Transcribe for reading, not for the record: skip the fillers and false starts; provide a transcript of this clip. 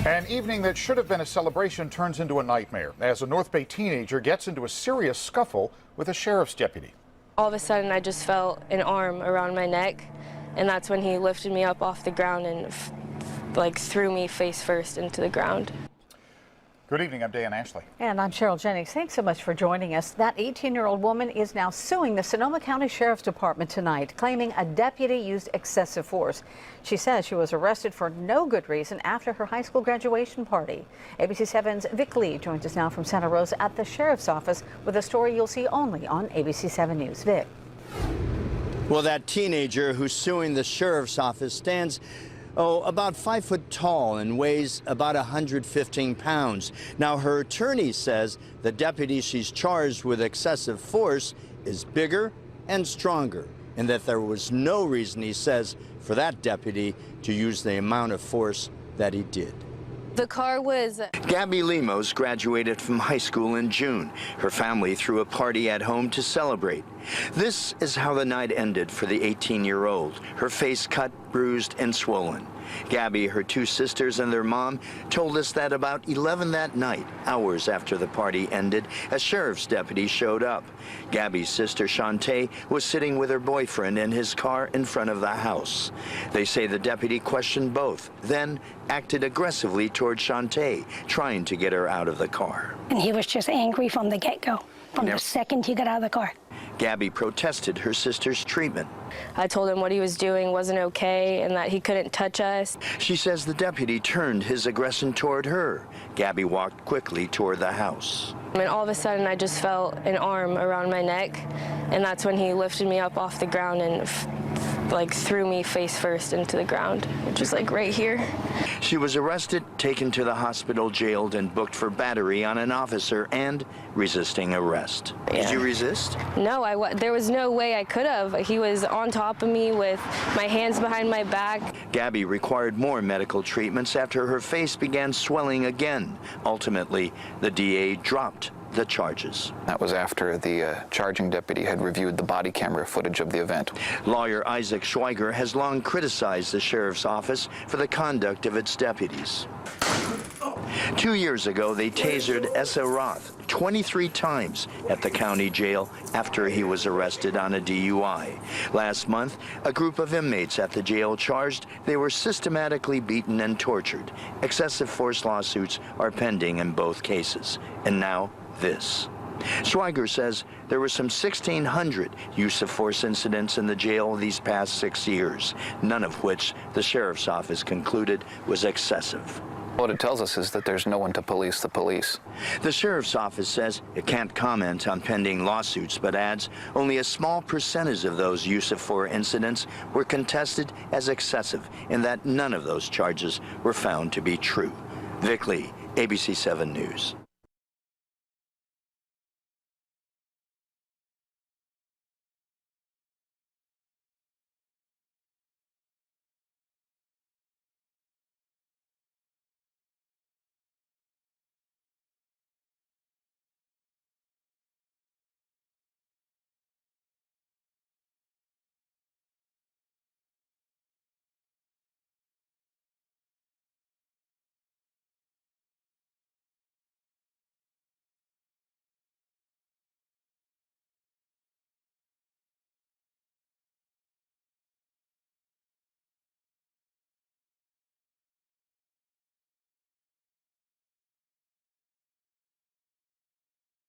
An evening that should have been a celebration turns into a nightmare as a North Bay teenager gets into a serious scuffle with a sheriff's deputy. All of a sudden, I just felt an arm around my neck, and that's when he lifted me up off the ground and threw me face first into the ground. Good evening, I'm Dan Ashley. And I'm Cheryl Jennings. Thanks so much for joining us. That 18-year-old woman is now suing the Sonoma County Sheriff's Department tonight, claiming a deputy used excessive force. She says she was arrested for no good reason after her high school graduation party. ABC 7's Vic Lee joins us now from Santa Rosa at the Sheriff's Office with a story you'll see only on ABC 7 News. Vic. Well, that teenager who's suing the Sheriff's Office stands about 5 foot tall and weighs about 115 pounds. Now, her attorney says the deputy she's charged with excessive force is bigger and stronger, and that there was no reason, he says, for that deputy to use the amount of force that he did. The car was... Gabby Lemos graduated from high school in June. Her family threw a party at home to celebrate. This is how the night ended for the 18-year-old, her face cut, bruised, and swollen. Gabby, her two sisters, and their mom told us that about 11 that night, hours after the party ended, a sheriff's deputy showed up. Gabby's sister, Shantae, was sitting with her boyfriend in his car in front of the house. They say the deputy questioned both, then acted aggressively toward Shantae, trying to get her out of the car. And he was just angry from the get-go, from the second he got out of the car. Gabby protested her sister's treatment. I told him what he was doing wasn't okay and that he couldn't touch us. She says the deputy turned his aggression toward her. Gabby walked quickly toward the house. And all of a sudden, I just felt an arm around my neck, and that's when he lifted me up off the ground and threw me face first into the ground, just right here. She was arrested, taken to the hospital, jailed, and booked for battery on an officer and resisting arrest. Yeah. Did you resist? No, there was no way I could have. He was on top of me with my hands behind my back. Gabby required more medical treatments after her face began swelling again. Ultimately, the DA dropped the charges. That was after the charging deputy had reviewed the body camera footage of the event. Lawyer Isaac Schweiger has long criticized the sheriff's office for the conduct of its deputies. 2 years ago, they tasered Essa Roth 23 times at the county jail after he was arrested on a DUI. Last month, a group of inmates at the jail charged they were systematically beaten and tortured. Excessive force lawsuits are pending in both cases. And now, this. Schweiger says there were some 1,600 use of force incidents in the jail these past 6 years, none of which the sheriff's office concluded was excessive. What it tells us is that there's no one to police the police. The sheriff's office says it can't comment on pending lawsuits, but adds only a small percentage of those use of force incidents were contested as excessive, and that none of those charges were found to be true. Vic Lee, ABC 7 News.